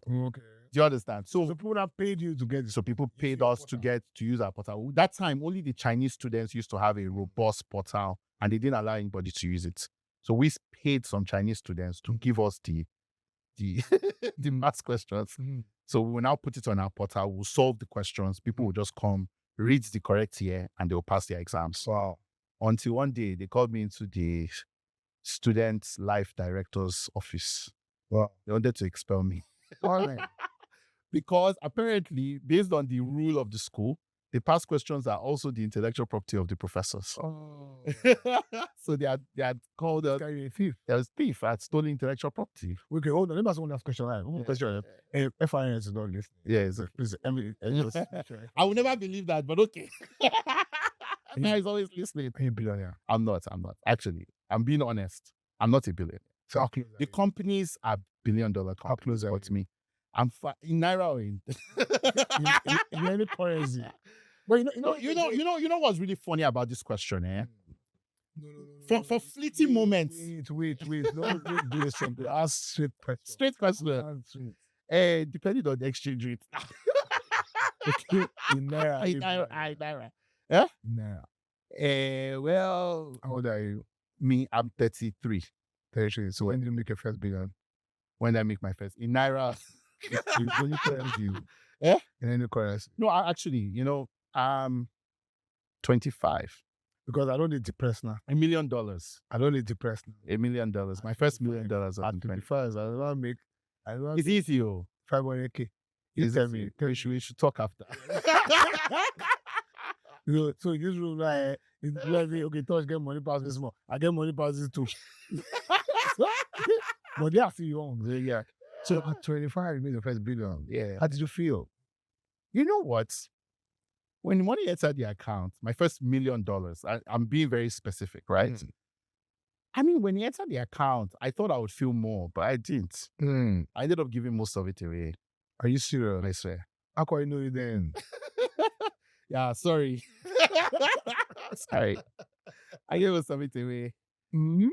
Do you understand? So people have paid you to get it. So people paid us to use our portal. That time, only the Chinese students used to have a robust portal and they didn't allow anybody to use it. So we paid some Chinese students to give us the maths questions. So we will now put it on our portal. We'll solve the questions. People will just come, read the correct year, and they will pass their exams. Wow. Until one day, they called me into the student life director's office. Wow. They wanted to expel me. Because apparently, based on the rule of the school, the past questions are also the intellectual property of the professors. Oh. So they had called us a thief. There was thief. I had stolen intellectual property. Okay, hold on. Let me ask one last question. Question. FIS is not listening. Yeah, please. I will never believe that, but okay. He's always listening. Are you a billionaire? I'm not. Actually, I'm being honest. I'm not a billionaire. So the companies are $1 billion companies. How close are to me? I'm in Naira or in any currency. But you know what's really funny about this question, eh? No. For fleeting moments. Wait. Don't do this something. Ask straight question. Straight question. Depending on the exchange rate. Okay, in Naira. Naira. Yeah? Naira. Well, How old are you? Me, I'm 33. 33. So when did you make your first billion? When did I make my first? In Naira. Only currency. Yeah? In any currency. No, actually, 25. Because I don't need depressed now. $1 million. I don't need depressed now. $1 million. My first $1 million. At 25, I don't make. It's easy, oh. 500K. You tell me. We should talk after. So in this room, like, okay, Touch get money past this more. I get money past this too. But they are still young. Yeah. So at 25, you made the first billion. Yeah. How did you feel? You know what? When the money entered the account, my first $1 million, I'm being very specific, right? I mean, when it entered the account, I thought I would feel more, but I didn't. I ended up giving most of it away. Are you serious? I swear. How can you know it then? Yeah, sorry. Sorry. I gave most of it away.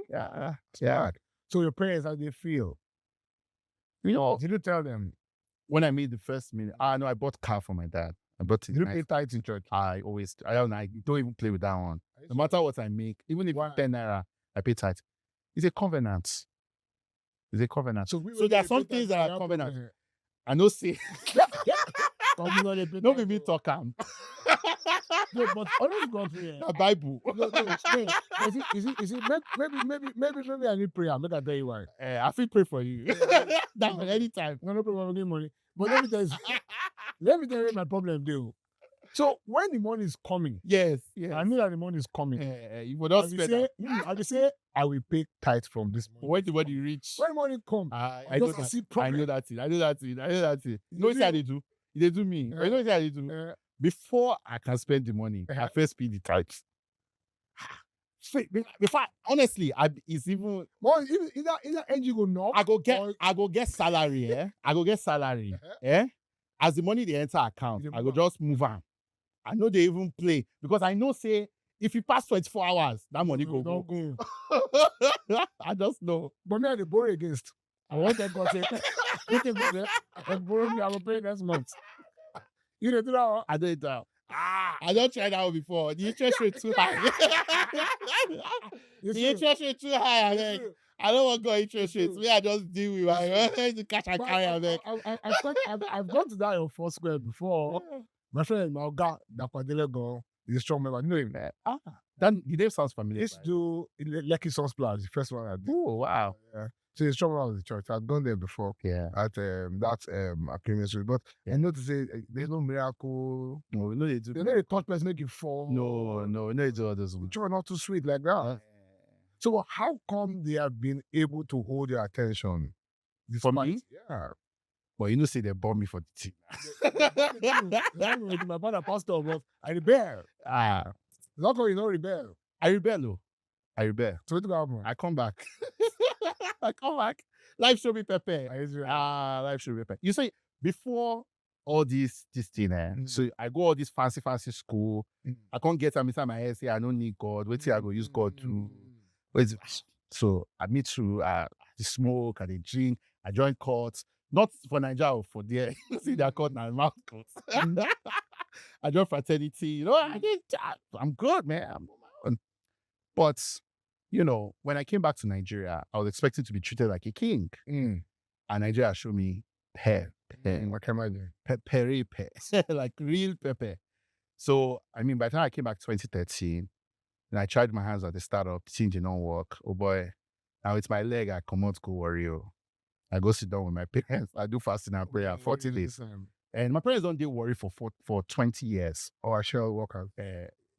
Yeah. Yeah. So your parents, how they feel? You know, did you tell them? When I made the first million, no, I bought a car for my dad. I bought it. Did you pay tithes in church? I don't even play with that one. No matter what I make, even if it's 10 naira, I pay tithe. It's a covenant. So there are some things that are covenant. I know say. No be me talk am. No, but always God here. The Bible. No. Is it maybe I need prayer. Make I tell you why. I feel pray for you. That anytime. No problem. Give money. But let me tell you my problem, though. So when the money is coming, yes, I know that the money is coming. You will not spend. I will say I will pay tithe from this money. When the money reach, when money come, I know that. You know what I do? They do me. You know what I do? Before I can spend the money, I first pay the tithe. Before, honestly, it's even more. Either NG go knock. I go get salary. I go get salary. As the money they enter account, I go just move on. I know they even play because I know say if you pass 24 hours, that money go. I just know. But me I dey borrow against. I want that God say, I borrow me. I will pay next month. You don't do that one? I don't do that. I don't try that one before. The interest rate too high. The interest rate too high. I don't want to go interest rates. We are just deal with my cash and carry. I've gone to that in Foursquare before. My friend, my guy, Dakwadele go. He's a strong member. You know him, man. The name sounds familiar. Let's do Lucky Sauce Plus, the first one I did. Oh, wow. Yeah. So he's strong member of the church. I've gone there before. Yeah. At Agreement Street. But I know to say there's no miracle. No, they do. There's no touch person make you fall. No, they do others. The church not too sweet like that. So how come they have been able to hold your attention? For me? Yeah. But you know, say they bought me for the team. My father pastor was I rebel. Not because you don't rebel. I rebel. So what happen? I come back. Life should be prepared. Life should be prepared. You see, before all this thing, so I go all this fancy school. I can't get inside my head, say I don't need God. Wait till I go use God to. So I meet through the smoke and the drink. I join courts. Not for Nigeria, for there. See their court now, mouth courts. I joined fraternity. I'm good, man. But, when I came back to Nigeria, I was expecting to be treated like a king. And Nigeria showed me what can I do? Pepper, like real pepper. So, by the time I came back 2013, and I tried my hands at the startup, the thing did not work. Oh boy, now it's my leg, I come out, go warrior. I go sit down with my parents. I do fasting and prayer 40 days. And my parents don't deal worry for 20 years. Or I shall work out.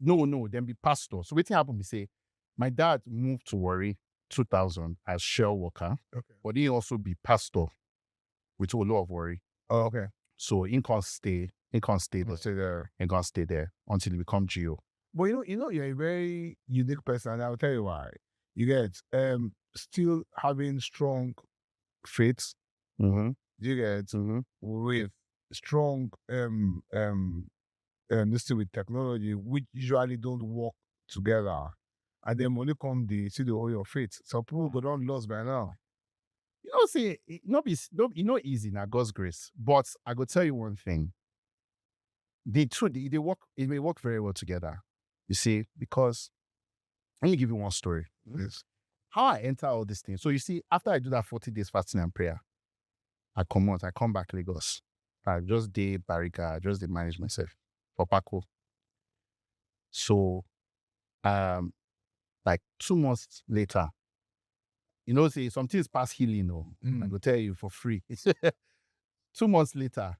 No, then be pastor. So what happened, we say, my dad moved to Warri 2000 as shell worker. Okay. But he also be pastor with a lot of Warri. Oh, okay. So he can't stay there until he become GO. But you're a very unique person, and I'll tell you why. You get still having strong faith, you get with strong this thing with technology, which usually don't work together. And then when you come, they see the whole your faith. Some people go down lost by now. You know, see, easy now, God's grace. But I go tell you one thing. They work, it may work very well together. You see, because let me give you one story. Yes. How I enter all these things. So you see, after I do that 40 days fasting and prayer, I come back Lagos. I just did Barriga, just did manage myself for Paco. So like 2 months later, you know, say some things past healing, I go tell you for free. 2 months later,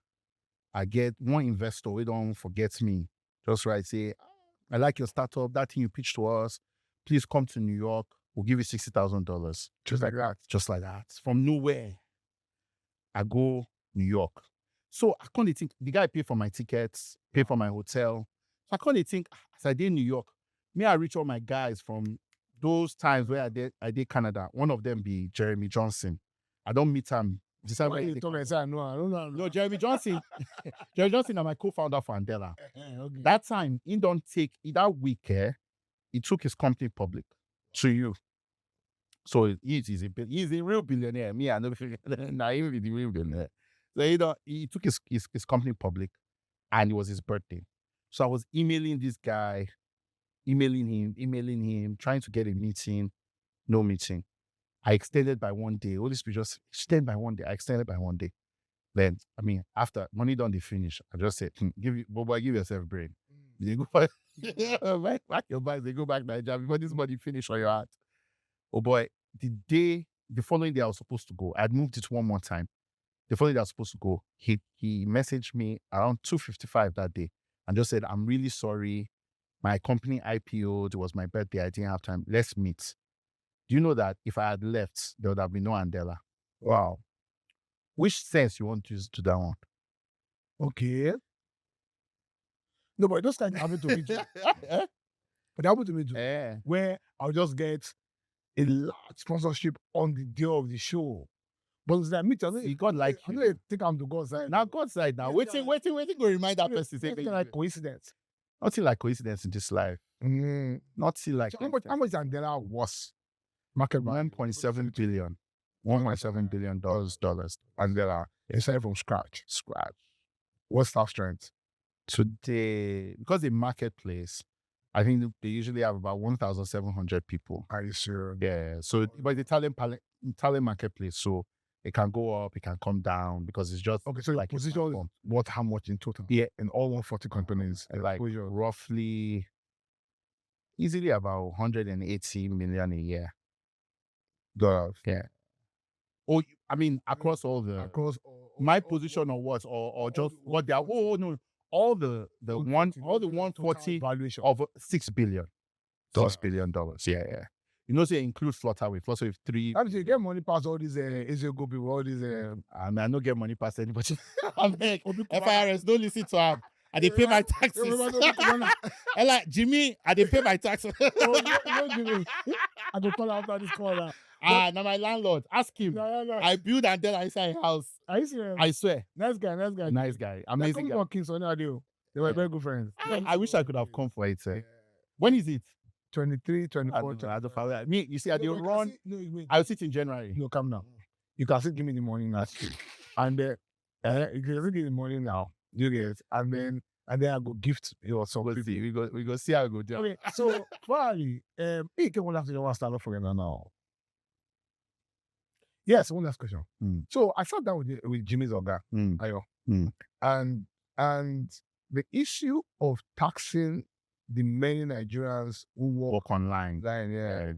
I get one investor who don't forget me. Just right, say, I like your startup, that thing you pitched to us. Please come to New York. We'll give you $60,000. Just like that. Just like that. From nowhere, I go New York. So I can't think, the guy pay for my tickets, pay for my hotel. So I can't think, as I did in New York, I reach all my guys from those times where I did Canada. One of them be Jeremy Johnson. I don't meet him. No, Jeremy Johnson. Jeremy Johnson is my co-founder for Andela. Okay. That time, he don't take, that week, he took his company public to you. So he's a real billionaire. Me, I know, nah, he be the real billionaire. So he took his company public, and it was his birthday. So I was emailing this guy, emailing him, trying to get a meeting, no meeting. I extended by 1 day. Holy Spirit just extended by 1 day. I extended by 1 day. Then, after money done, they finish. I just said, give yourself brain. They go back your bags, they go back Nigeria before this money finish on your heart. Oh boy, the following day I was supposed to go. I'd moved it one more time. The following day I was supposed to go, he messaged me around 2:55 that day and just said, I'm really sorry. My company IPO'd. It was my birthday. I didn't have time. Let's meet. Do you know that if I had left, there would have been no Andela? Wow. Which sense you want to use to that one? Okay. No, but those things happen to me too. But it happened to me too. Where I'll just get a large sponsorship on the day of the show. But it's like me, God like I know you think I'm the God's side. Now God's side now. Waiting, go remind that person. It's like coincidence. Nothing like coincidence in this life. Nothing like. So how much Andela was? Market $1.7 billion. $1.7 billion. Andela. It's started from scratch. What's staff strength? Today, because the marketplace, I think they usually have about 1,700 people. Are you sure? Yeah. So, but the talent marketplace, so it can go up, it can come down because it's just okay. So like position, how much in total? Yeah, in all 140 companies, like roughly, easily about $180 million a year. Dollars. Yeah. Oh, across all the my position or what, or just what they are. Oh no. All the 140 valuation of $6 billion. $6 billion. Yeah. You know, say include Flutterwave. Flutterwave 3. How did you get money past all these go people, all these I don't get money past anybody. I'm like, FIRS, don't listen to him. I dey pay my taxes. And like Jimmy, I dey pay my taxes. No, Jimmy. I go call after this call now. Now my landlord. Ask him. No. I build and then inside house. Are you serious? I swear. Nice guy. Nice guy. Amazing guy. Kings on audio. They were very good friends. I wish I could have come for it. When is it? 23, 24. Me, you see, I did run. I'll sit in January. No, come now. You can still give me the money now. And you can still give me the money now. You get it? And then I go gift you some people. See. We go see how it go down. Okay, so finally, you can have to start off again now. Yes, one last question. So I sat down with Jimmy's Oga, Ayo, and the issue of taxing the many Nigerians who work online.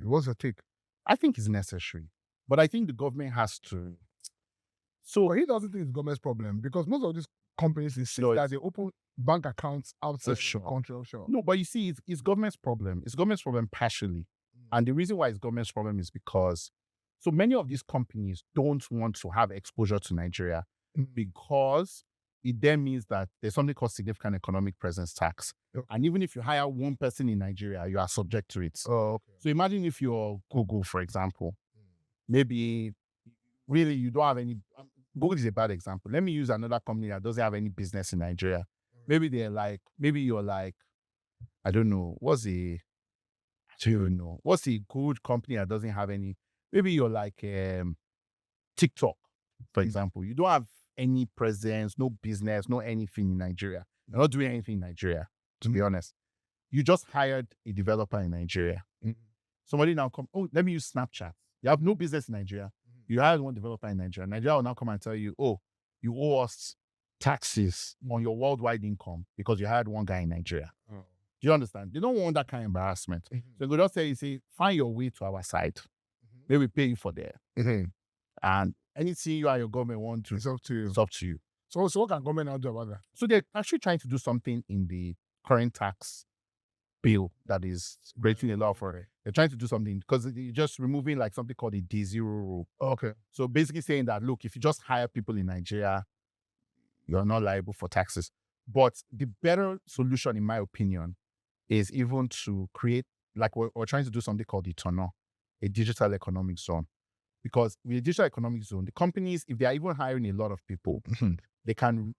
What's your take? I think it's necessary, but I think the government has to. So he doesn't think it's government's problem because most of these companies insist that they open bank accounts outside the country. No, but you see, it's government's problem. It's government's problem partially, and the reason why it's government's problem is because so many of these companies don't want to have exposure to Nigeria because it then means that there's something called significant economic presence tax. Okay. And even if you hire one person in Nigeria, you are subject to it. Oh, okay. So imagine if you're Google, for example, maybe really you don't have any, Google is a bad example. Let me use another company that doesn't have any business in Nigeria. Maybe you're like, I don't know, what's a good company that doesn't have any? Maybe you're like TikTok, for example. You don't have any presence, no business, no anything in Nigeria. You're not doing anything in Nigeria, to be honest. You just hired a developer in Nigeria. Somebody now come, let me use Snapchat. You have no business in Nigeria. You hired one developer in Nigeria. Nigeria will now come and tell you, you owe us taxes on your worldwide income because you hired one guy in Nigeria. Do you understand? They don't want that kind of embarrassment. So they go just say, find your way to our side. Maybe we pay you for there. And anything you and your government want to, It's up to you. it's up to you. So what can government now do about that? So they're actually trying to do something in the current tax bill that is breaking a law for it. They're trying to do something because they're just removing like something called the D0 rule. Okay. So basically saying that, look, if you just hire people in Nigeria, you're not liable for taxes. But the better solution, in my opinion, is even to create, like we're trying to do something called the TONO, a digital economic zone. Because with a digital economic zone, the companies, if they are even hiring a lot of people, they can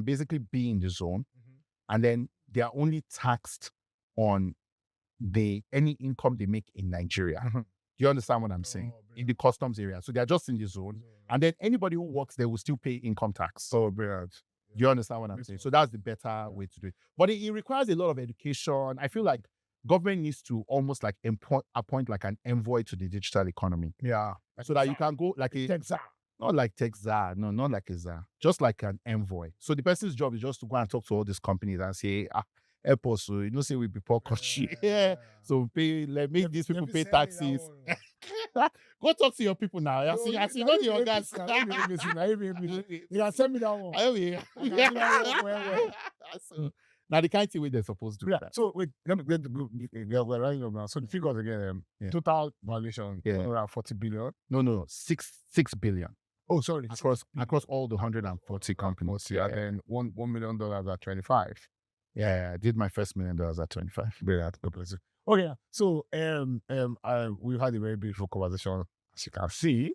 basically be in the zone, and then they are only taxed on any income they make in Nigeria. Do you understand what I'm saying? In the customs area. So they're just in the zone. And then anybody who works there will still pay income tax. Oh, brilliant. Do you understand what I'm saying? So that's the better way to do it. But it requires a lot of education. I feel like government needs to almost like appoint like an envoy to the digital economy. Yeah. So that you can go like a... Not like tech czar. No, not like a czar. Just like an envoy. So the person's job is just to go and talk to all these companies and say, help us. So, say we be poor country. So make these people pay taxes. Go talk to your people now. I see not the organs. You can send me that one. So, now the kind of way they're supposed to do that. So wait, let me get the group. We're writing up now. So the figures again, total valuation, 140 billion. No, 6 billion. Oh, sorry. Across all the 140 companies. And then $1 million at 25. Yeah, I did my first $1 million at 25. Brilliant. Okay, so we've had a very beautiful conversation. As you can see,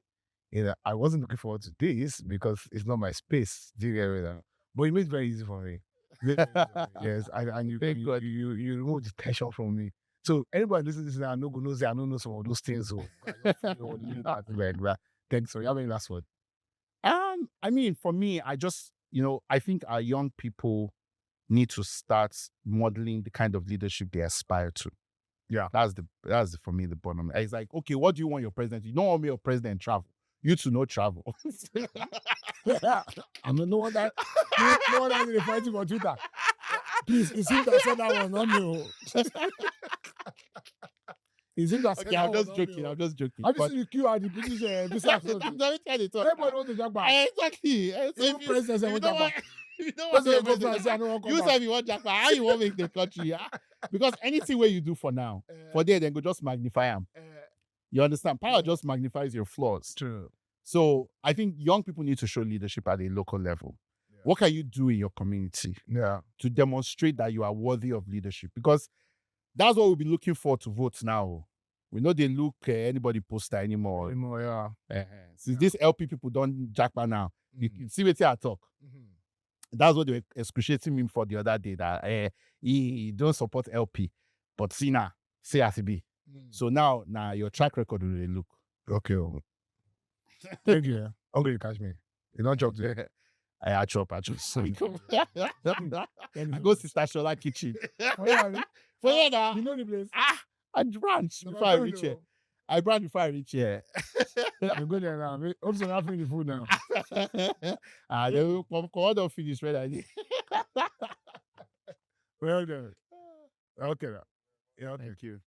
I wasn't looking forward to this because it's not my space. Do you get it? But it made it very easy for me. Yes, and you remove the tension from me. So anybody listening to this, I know some of those things. So thanks. So you have any last word? I mean, for me, I just, I think our young people need to start modeling the kind of leadership they aspire to. Yeah, that's for me the bottom. It's like, okay, what do you want your president? You don't want your president travel. You to know travel. I'm no one that is fighting for Twitter. Please, it seems I said that one, not me. Okay, I'm just joking. Have you seen the queue at the British business? Everybody wants to talk about. Exactly. Even president wants to talk about. You said you want Jackpot. How you want to make the country? Because anything where you do for now, for there, then go just magnify them. You understand? Power just magnifies your flaws. True. So I think young people need to show leadership at a local level. Yeah. What can you do in your community to demonstrate that you are worthy of leadership? Because that's what we'll be looking for to vote now. We know they look anybody poster anymore. Since these LP people don't jackpot now, you can see what I talk. That's what they were excruciating me for the other day, that he don't support LP. But see now, say as it be. So now your track record will look. Okay. Thank you. Okay, you catch me. You don't joke today. I chop. I go Sister Shola kitchen. For you know the place. I branch before I reach here. I branch before I reach here. You go there now. Also, not finish the food now. They will come on finish right. Well done. Okay. Yeah, thank you.